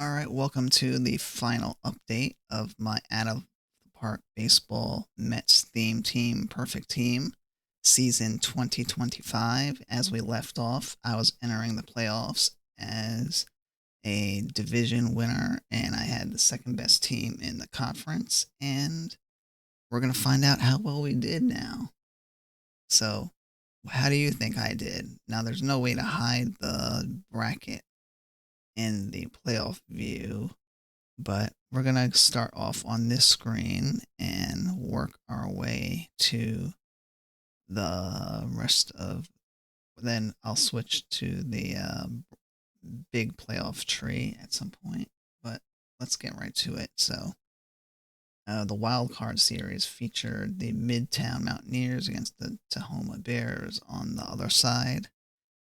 All right, welcome to the final update of my Out of the Park Baseball Mets theme team, Perfect Team, season 2025. As we left off, I was entering the playoffs as a division winner, and I had the second best team in the conference. And we're going to find out how well we did now. So, how do you think I did? Now, there's no way to hide the bracket in the playoff view, but we're going to start off on this screen and work our way to the rest of. Then I'll switch to the big playoff tree at some point, but let's get right to it. So, the wild card series featured the Midtown Mountaineers against the Tahoma Bears on the other side,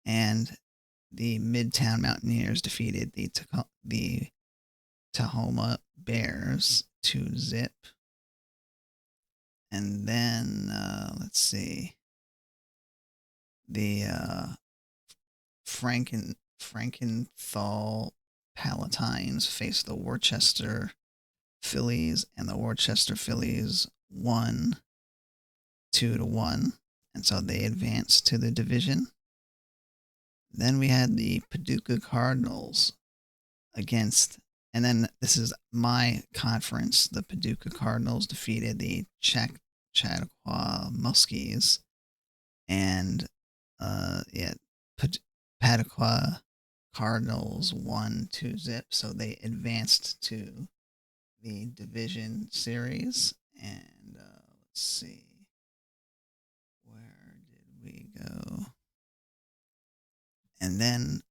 and the Midtown Mountaineers defeated the Tahoma Bears 2-0. And then, let's see, the Frankenthal Palatines faced the Worcester Phillies, and the Worcester Phillies won 2-1, and so they advanced to the division. Then we had the Paducah Cardinals against, and then this is my conference. The Paducah Cardinals defeated the Chautauqua Muskies, and yeah, Paducah Cardinals won 2-0, so they advanced to the division series. And let's see, where did we go? And then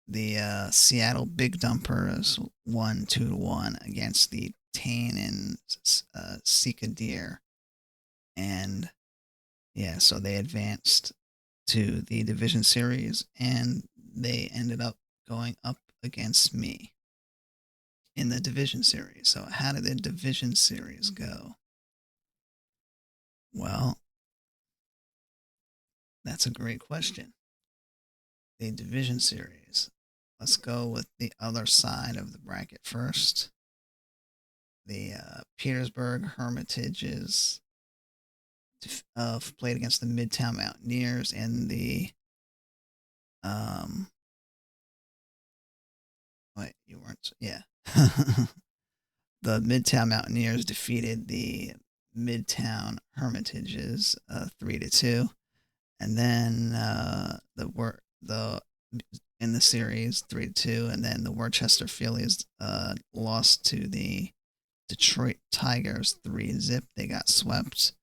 the Seattle Big Dumpers won 2-1 against the Tane and Sika Deer. And yeah, so they advanced to the division series, and they ended up going up against me in the division series. So how did the division series go? Well, that's a great question. The division series. Let's go with the other side of the bracket first. The Petersburg Hermitages played against the Midtown Mountaineers, and the wait, you weren't, yeah. The Midtown Mountaineers defeated the Midtown Hermitages 3-2, and then the in the series 3-2, and then the Worcester Phillies lost to the Detroit Tigers 3-0. They got swept,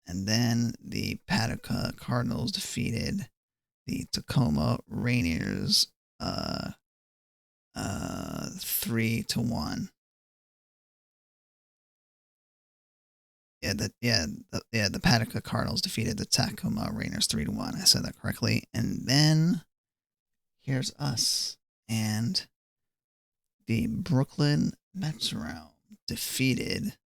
and then the Paducah Cardinals defeated the Tacoma Rainiers 3-1. The Paducah Cardinals defeated the Tacoma Rainiers 3-1. I said that correctly. And then here's us, and the Brooklyn Mets defeated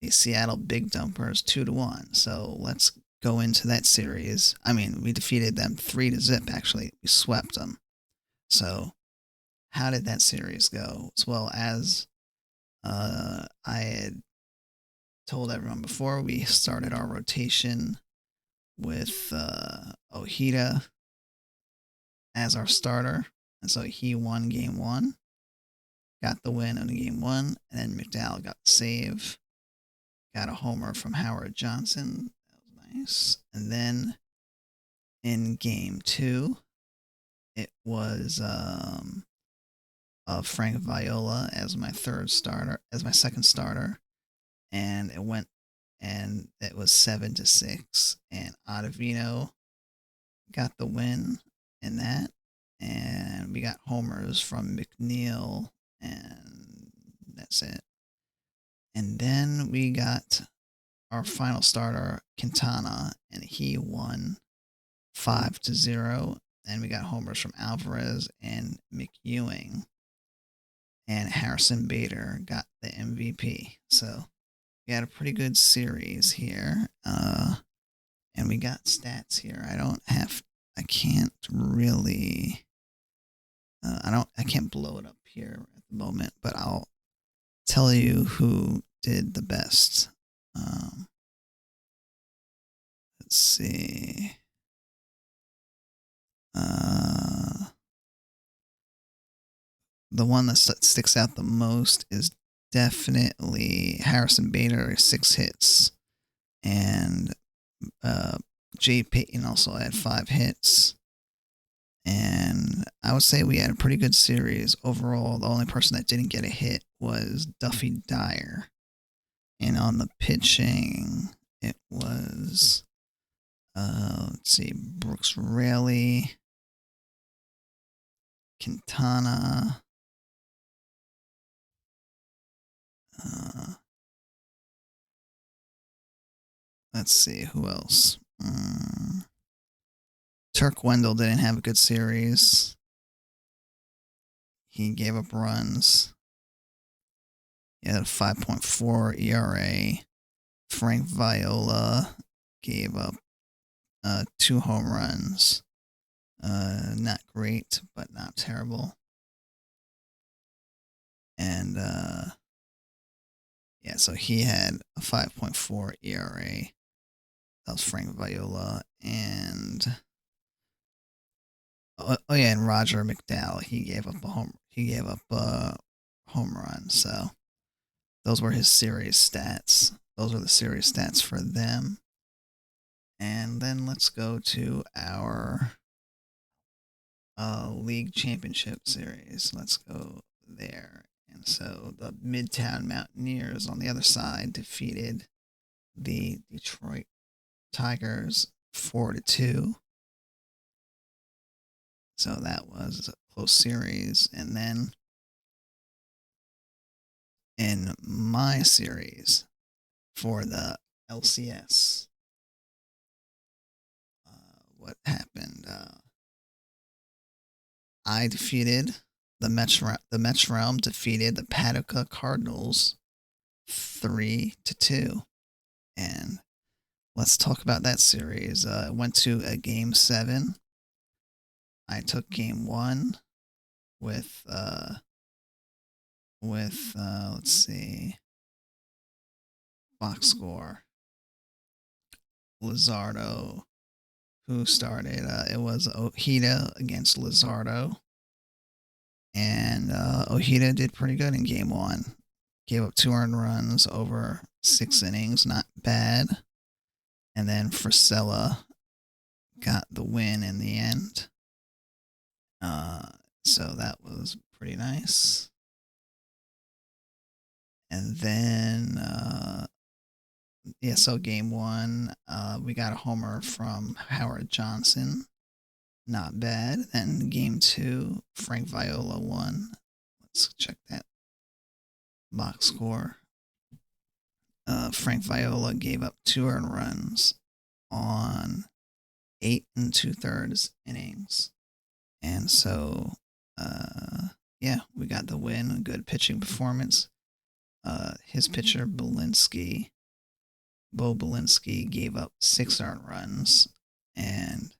the Seattle Big Dumpers 2-1. So let's go into that series. I mean, we defeated them 3-0. Actually, we swept them. So how did that series go? Well, as I had told everyone before, we started our rotation with Ojeda as our starter, and so he won game one, got the win on game one, and then McDowell got the save, got a homer from Howard Johnson. That was nice. And then in game two, it was Frank Viola as my second starter, and it was 7-6, and Ottavino got the win in that, and we got homers from McNeil, and that's it. And then we got our final starter, Quintana, and he won 5-0, and we got homers from Alvarez and McEwing, and Harrison Bader got the MVP. So we had a pretty good series here, and we got stats here. I can't really, I can't blow it up here at moment, but I'll tell you who did the best. Let's see. The one that sticks out the most is definitely Harrison Bader, 6 hits, and Jay Payton also had 5 hits. And I would say we had a pretty good series overall. The only person that didn't get a hit was Duffy Dyer. And on the pitching, it was, let's see, Brooks Raley, Quintana, let's see, who else? Turk Wendell didn't have a good series. He gave up runs. He had a 5.4 ERA. Frank Viola gave up 2 home runs. Not great, but not terrible. And yeah, so he had a 5.4 ERA. That was Frank Viola. And oh yeah, and Roger McDowell, he gave up a home run. So those were his series stats. Those are the series stats for them. And then let's go to our league championship series. Let's go there. And so the Midtown Mountaineers on the other side defeated the Detroit Tigers 4-2. So that was a close series. And then in my series for the LCS, what happened? I defeated the Mets Realm defeated the Paducah Cardinals 3-2. And let's talk about that series. It went to a game 7. I took game 1 with let's see, box score. Lizardo, who started. It was Ojeda against Lizardo. And Ojeda did pretty good in game 1. Gave up 2 earned runs over 6 innings. Not bad. And then Frisella got the win in the end. So that was pretty nice. And then, so game 1, we got a homer from Howard Johnson. Not bad. And game 2, Frank Viola won. Let's check that box score. Frank Viola gave up 2 earned runs on 8 2/3 innings. And so, we got the win. A good pitching performance. His pitcher, Bo Belinsky, gave up 6 earned runs. And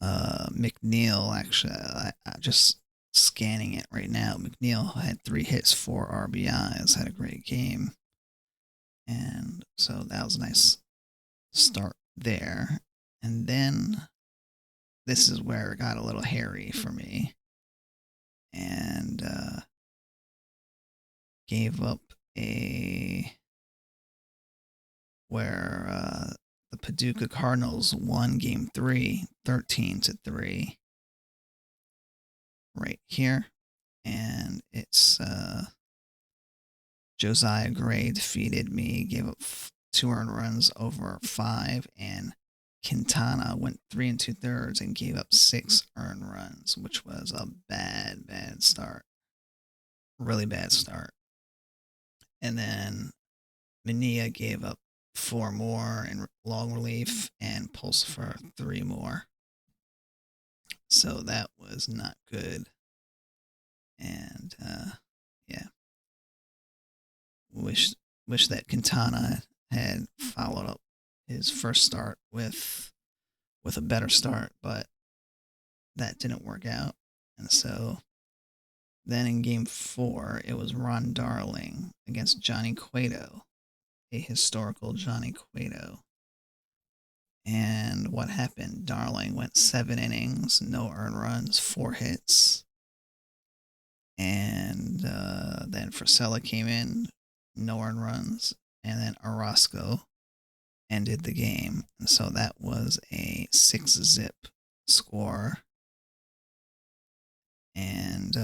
McNeil, actually, I just scanning it right now, McNeil had 3 hits, 4 RBIs, had a great game. And so that was a nice start there. And then this is where it got a little hairy for me. And gave up where the Paducah Cardinals won game 3, 13-3. Right here. And it's Josiah Gray defeated me, gave up 2 earned runs over 5, and Quintana went 3 2/3 and gave up 6 earned runs, which was a bad start. Really bad start. And then Mania gave up 4 more in long relief and Pulsifer 3 more. So that was not good. And wish that Quintana had followed up his first start with a better start, but that didn't work out. And so Then in game 4, it was Ron Darling against Johnny Cueto, a historical Johnny Cueto. And what happened? Darling went 7 innings, no earned runs, 4 hits. And then Frisella came in, no earned runs. And then Orozco ended the game. And so that was a 6-zip score. And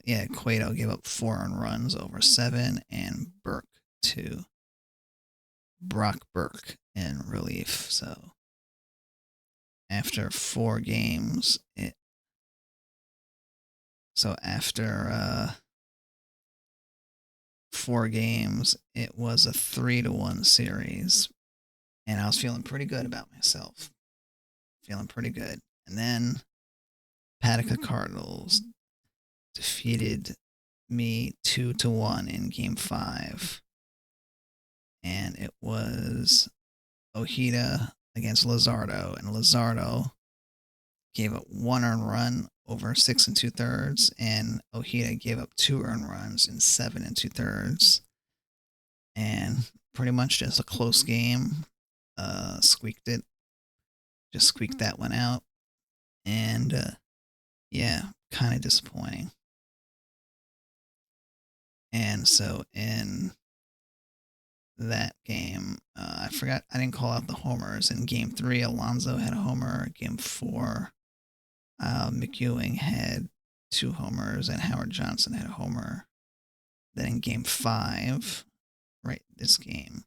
yeah, Cueto gave up 4 earned runs over 7, and Burke 2. Brock Burke in relief. So after 4 games, after 4 games, it was a 3-1 series, and I was feeling pretty good about myself. Feeling pretty good. And then Patica Cardinals defeated me 2-1 in game 5. And it was Ojeda against Luzardo, and Luzardo gave up 1 earned run over 6 2/3, and Ojeda gave up 2 earned runs in 7 2/3. And pretty much just a close game. Squeaked that one out. And yeah, kind of disappointing. And so in that game, I forgot, I didn't call out the homers. In game 3, Alonso had a homer. Game 4, McEwing had 2 homers, and Howard Johnson had a homer. Then in game 5, right, this game,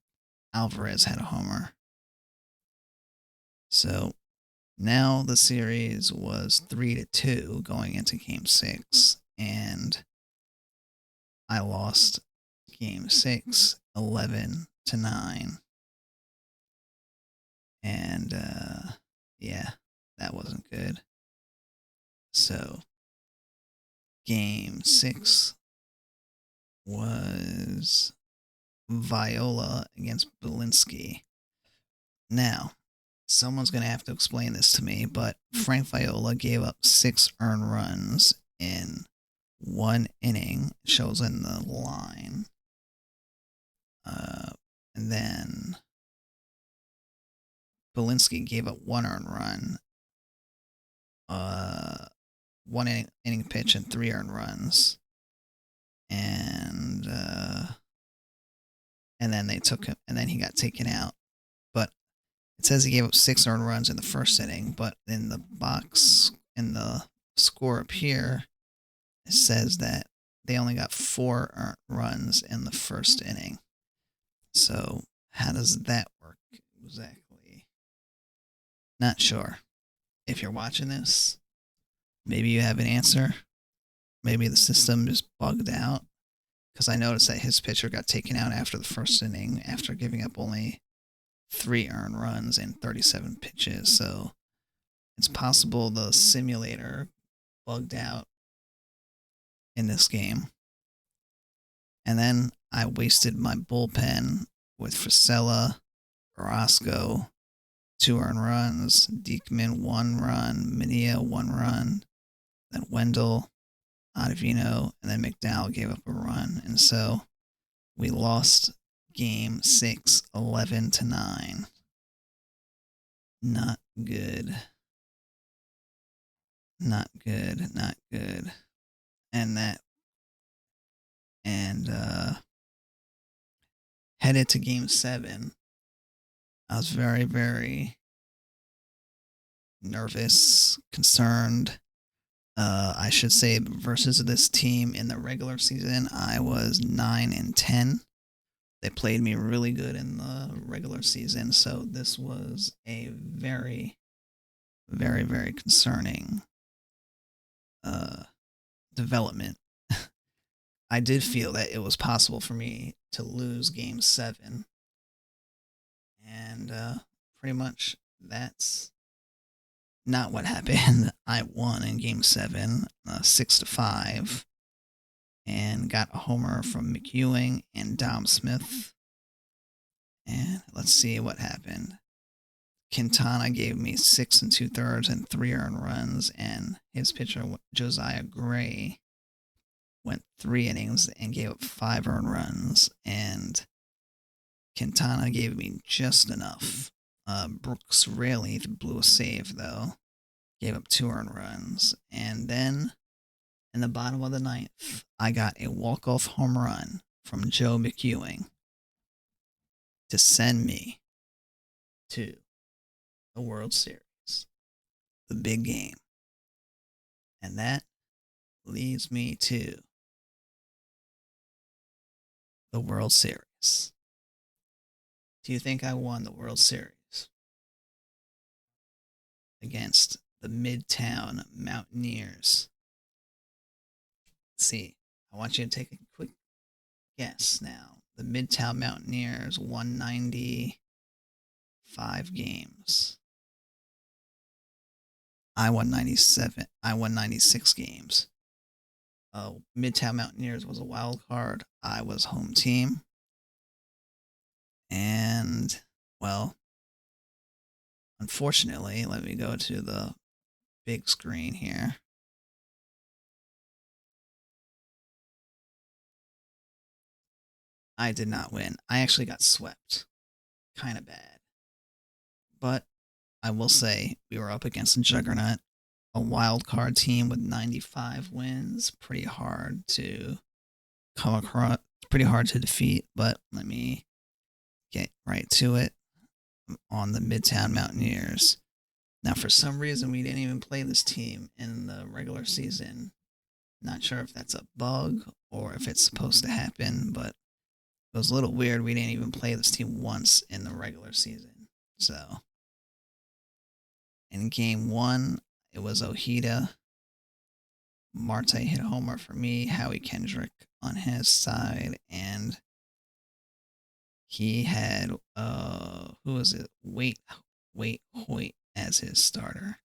Alvarez had a homer. So now the series was 3-2 going into game 6, and I lost game 6 11-9. And yeah, that wasn't good. So game 6 was Viola against Belinsky. Now, someone's going to have to explain this to me, but Frank Viola gave up 6 earned runs in 1 inning. It shows in the line. And then Belinsky gave up 1 earned run, 1 inning pitch, and 3 earned runs. And then they took him, and then he got taken out. But it says he gave up 6 earned runs in the first inning, but in the box, in the score up here, it says that they only got 4 earned runs in the first inning. So how does that work exactly? Not sure. If you're watching this, maybe you have an answer. Maybe the system just bugged out, because I noticed that his pitcher got taken out after the first inning after giving up only 3 earned runs in 37 pitches. So it's possible the simulator bugged out in this game. And then I wasted my bullpen with Frisella, Orozco, 2 earned runs, Diekman 1 run, Mania 1 run, then Wendell, Ottavino, and then McDowell gave up a run. And so we lost game 6 11-9. Not good. Not good. Not good. And headed to game 7, I was very, very nervous, concerned. I should say, versus this team in the regular season, I was 9-10. They played me really good in the regular season, so this was a very, very, very concerning development. I did feel that it was possible for me to lose game 7, and pretty much that's not what happened. I won in game 7, 6-5, and got a homer from McEwing and Dom Smith. And let's see what happened. Quintana gave me 6 2/3 and 3 earned runs, and his pitcher Josiah Gray went 3 innings and gave up 5 earned runs, and Quintana gave me just enough. Brooks Raley blew a save, though, gave up 2 earned runs, and then in the bottom of the ninth, I got a walk-off home run from Joe McEwing to send me to the World Series, the big game. And that leads me to the World Series. Do you think I won the World Series against the Midtown Mountaineers? Let's see. I want you to take a quick guess now. The Midtown Mountaineers won 95 games. I won 97. I won 96 games. Midtown Mountaineers was a wild card. I was home team. And, well, unfortunately, let me go to the big screen here. I did not win. I actually got swept. Kind of bad. But I will say we were up against a juggernaut, a wild card team with 95 wins. Pretty hard to come across, pretty hard to defeat, but let me get right to it on the Midtown Mountaineers. Now, for some reason, we didn't even play this team in the regular season. Not sure if that's a bug or if it's supposed to happen, but it was a little weird. We didn't even play this team once in the regular season. So, in game 1, it was Ojeda. Marte hit a homer for me, Howie Kendrick on his side, and he had, who was it? Wait Hoyt as his starter.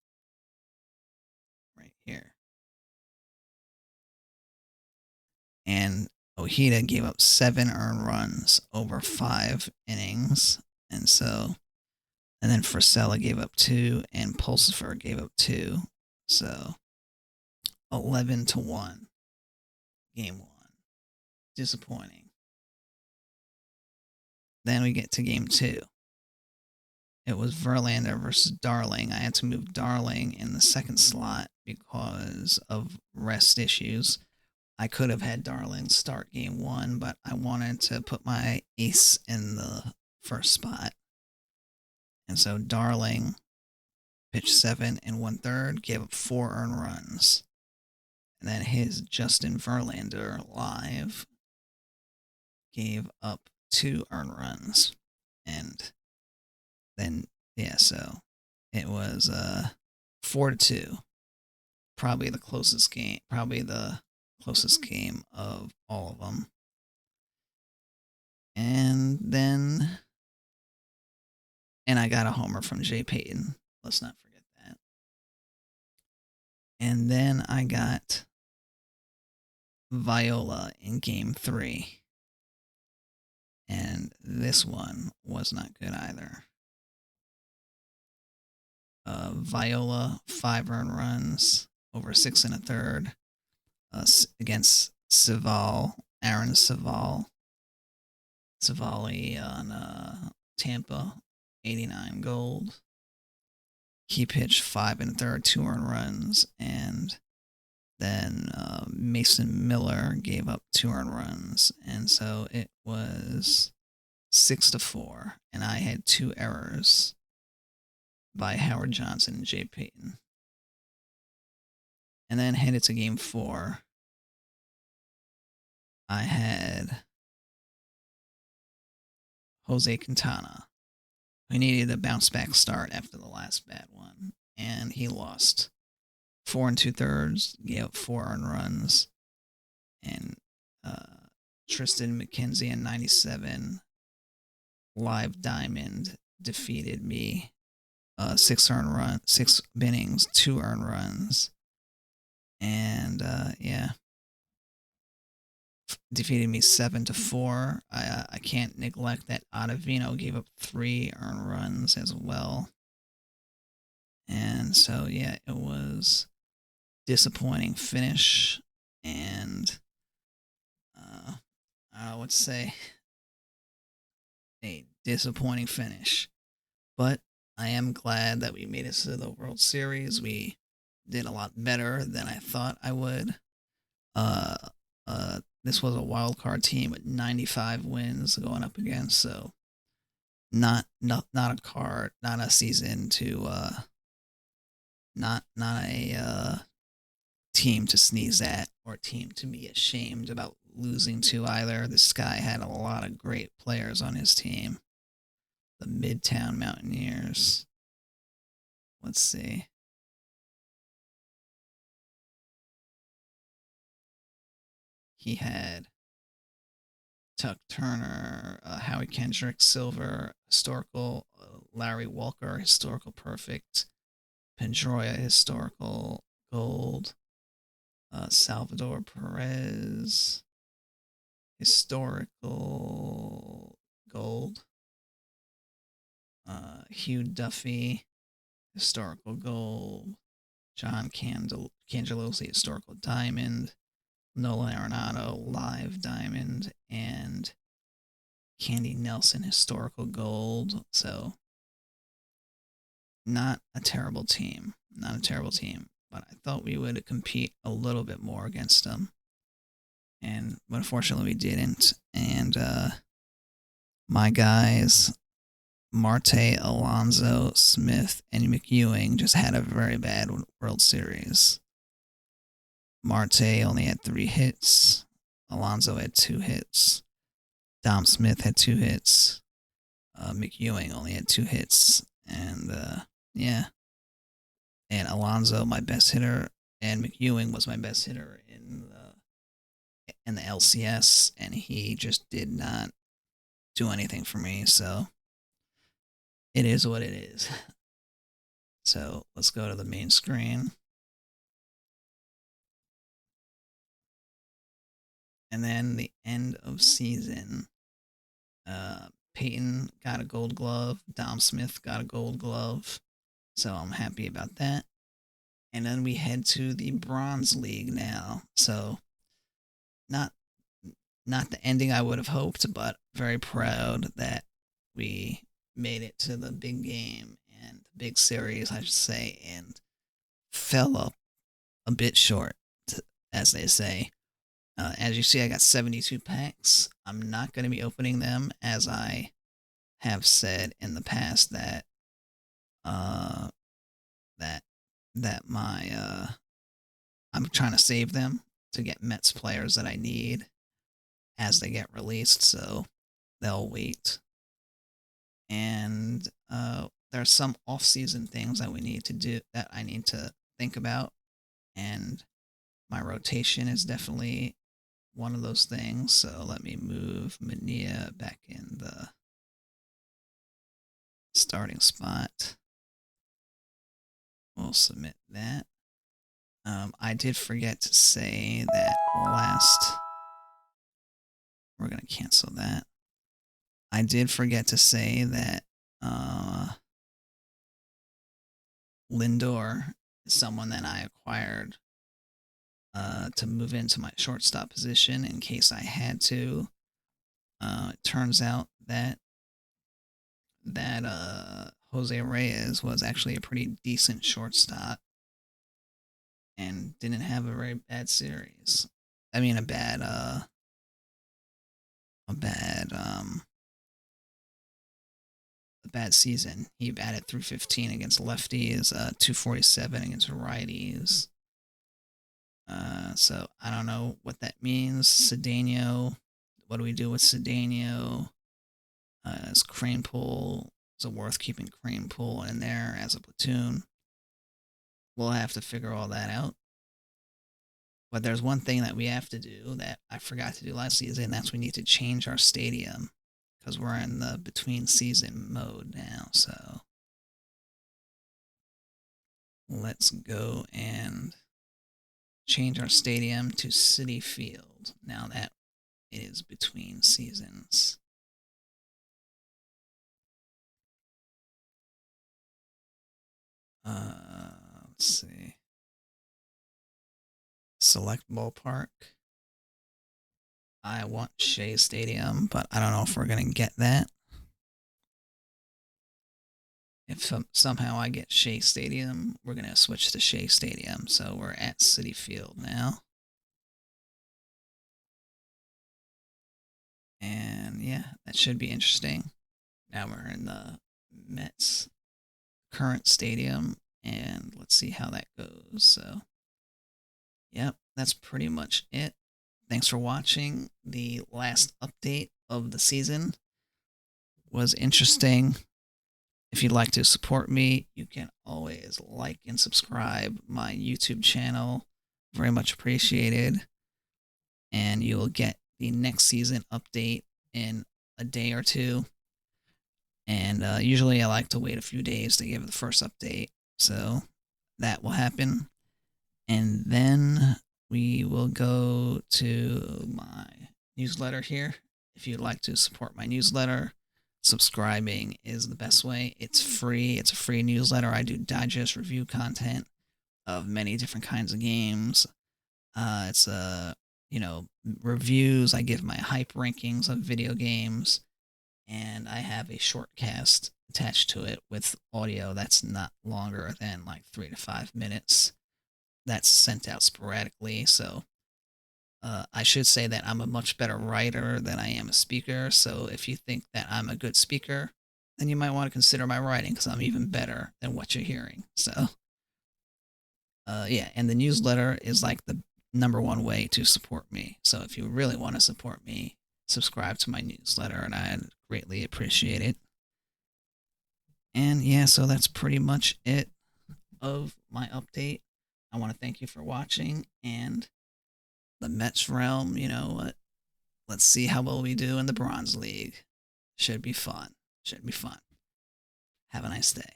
Right here. And Ojeda gave up 7 earned runs over 5 innings. And then Frisella gave up 2, and Pulsifer gave up 2. So 11-1, game 1. Disappointing. Then we get to game 2. It was Verlander versus Darling. I had to move Darling in the second slot because of rest issues. I could have had Darling start game 1, but I wanted to put my ace in the first spot. And so Darling pitched 7 1/3, gave up 4 earned runs. And then his Justin Verlander live gave up 2 earned runs. And then, yeah, so it was 4-2. Probably the closest game of all of them. And I got a homer from Jay Payton. Let's not forget that. And then I got Viola in game 3. And this one was not good either. Viola, 5 earned runs over 6 1/3 against Aaron Savali on Tampa, 89 gold. He pitched 5 1/3, 2 earned runs, and then Mason Miller gave up 2 earned runs, and so it was 6-4, and I had 2 errors by Howard Johnson and Jay Payton. And then headed to game 4. I had Jose Quintana, who needed a bounce back start after the last bad one, and he lost 4 2/3, gave up 4 earned runs, and Tristan McKenzie in 97 live diamond defeated me. 6 innings, 2 earned runs, and defeated me 7-4. I can't neglect that Ottavino gave up 3 earned runs as well, and so yeah, it was disappointing finish, and I would say a disappointing finish. But I am glad that we made it to the World Series. We did a lot better than I thought I would. Uh, this was a wild card team with 95 wins going up against, so not a card, not a season to not a team to sneeze at or a team to be ashamed about losing to either. This guy had a lot of great players on his team. The Midtown Mountaineers. Let's see. He had Tuck Turner, Howie Kendrick, Silver, historical, Larry Walker, historical perfect, Pedroia, historical gold, Salvador Perez, historical gold, Hugh Duffy, historical gold, John Cangelosi, historical diamond, Nolan Arenado, live diamond, and Candy Nelson, historical gold. So, not a terrible team. Not a terrible team. But I thought we would compete a little bit more against them. But unfortunately, we didn't. And my guys, Marte, Alonso, Smith, and McEwing just had a very bad World Series. Marte only had 3 hits. Alonso had 2 hits. Dom Smith had 2 hits. McEwing only had 2 hits. And yeah. And Alonso, my best hitter, and McEwing was my best hitter in the LCS, and he just did not do anything for me. So it is what it is. So let's go to the main screen. And then the end of season. Peyton got a gold glove. Dom Smith got a gold glove. So I'm happy about that. And then we head to the Bronze League now. So not the ending I would have hoped, but very proud that we made it to the big game and the big series, I should say, and fell up a bit short, as they say. As you see, I got 72 packs. I'm not going to be opening them, as I have said in the past that uh, my I'm trying to save them to get Mets players that I need as they get released, so they'll wait. And there's some off-season things that we need to do that I need to think about, and my rotation is definitely one of those things. So let me move Mania back in the starting spot. We'll submit that. I did forget to say that last. We're going to cancel that. I did forget to say that Lindor is someone that I acquired to move into my shortstop position in case I had to. It turns out that Jose Reyes was actually a pretty decent shortstop and didn't have a very bad series. I mean, a bad season. He batted 315 against lefties, 247 against righties. So I don't know what that means. Cedeno. What do we do with Cedeno? Is Cranepool, is it worth keeping Cranepool in there as a platoon? We'll have to figure all that out. But there's one thing that we have to do that I forgot to do last season, and that's we need to change our stadium because we're in the between season mode now. So let's go and change our stadium to Citi Field now that it is between seasons. Let's see. Select ballpark. I want Shea Stadium, but I don't know if we're going to get that. If somehow I get Shea Stadium, we're going to switch to Shea Stadium. So we're at Citi Field now. And yeah, that should be interesting. Now we're in the Mets current stadium, and let's see how that goes. So, yep, that's pretty much it. Thanks for watching. The last update of the season was interesting. If you'd like to support me, you can always like and subscribe my YouTube channel. Very much appreciated. And you will get the next season update in a day or two. And usually I like to wait a few days to give the first update. So that will happen. And then we will go to my newsletter here. If you'd like to support my newsletter, subscribing is the best way. It's free. It's a free newsletter. I do digest review content of many different kinds of games. It's reviews. I give my hype rankings of video games, and I have a shortcast attached to it with audio that's not longer than like 3 to 5 minutes. That's sent out sporadically. So I should say that I'm a much better writer than I am a speaker. So if you think that I'm a good speaker, then you might want to consider my writing because I'm even better than what you're hearing. So yeah, and the newsletter is like the #1 way to support me. So if you really want to support me, subscribe to my newsletter, and I'd greatly appreciate it. And yeah, so that's pretty much it of my update. I want to thank you for watching, and the Mets realm, you know what? Let's see how well we do in the Bronze League. Should be fun. Should be fun. Have a nice day.